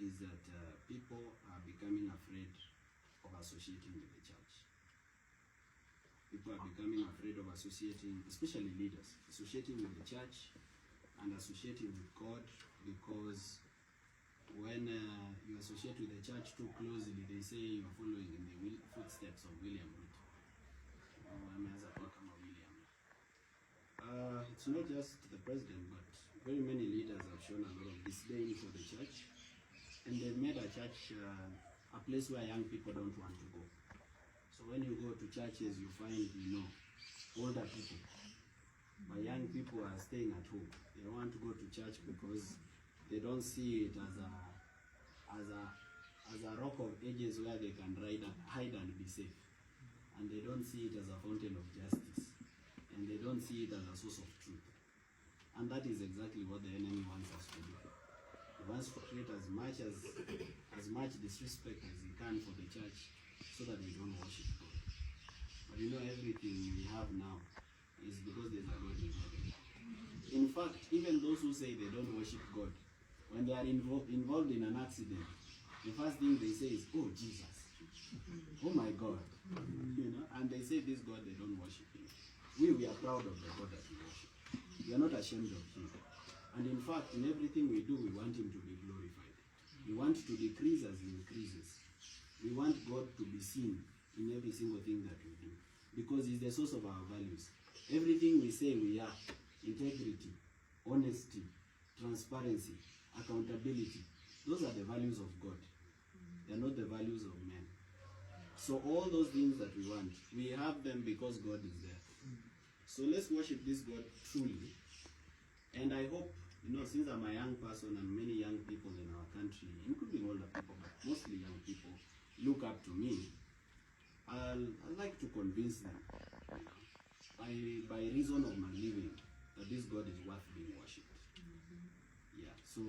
is that people are becoming afraid of associating with the church. People are becoming afraid of associating, especially leaders, associating with the church and associating with God, because when you associate with the church too closely, they say you are following in the footsteps of William Ruto. It's not just the president, but very many leaders have shown a lot of disdain for the church, and they've made a church a place where young people don't want to go. So when you go to churches, you find, older people, but young people are staying at home. They don't want to go to church because they don't see it as a rock of ages where they can hide and be safe. And they don't see it as a fountain of justice. And they don't see it as a source of truth. And that is exactly what the enemy wants us to do. He wants to create as much disrespect as he can for the church so that we don't worship God. But everything we have now is because there's a God in heaven. In fact, even those who say they don't worship God, when they are involved in an accident, the first thing they say is, "Oh, Jesus. Oh my God." And they say this God, they don't worship him. We are proud of the God that we worship. We are not ashamed of him. And in fact, in everything we do, we want him to be glorified. We want to decrease as he increases. We want God to be seen in every single thing that we do, because he's the source of our values. Everything we say we are: integrity, honesty, transparency, accountability. Those are the values of God. They are not the values of men. So all those things that we want, we have them because God is there. So let's worship this God truly. And I hope, since I'm a young person and many young people in our country, including older people, but mostly young people, look up to me, I'd like to convince them, by reason of my living, that this God is worth being worshipped. Yeah, so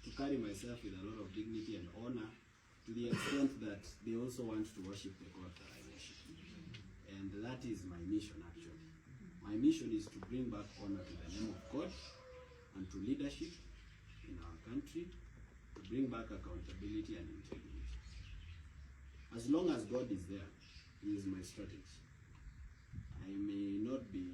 to carry myself with a lot of dignity and honor, to the extent that they also want to worship the God that I worship. And that is my mission, actually. My mission is to bring back honor to the name of God and to leadership in our country, to bring back accountability and integrity. As long as God is there, he is my strategy. I may not be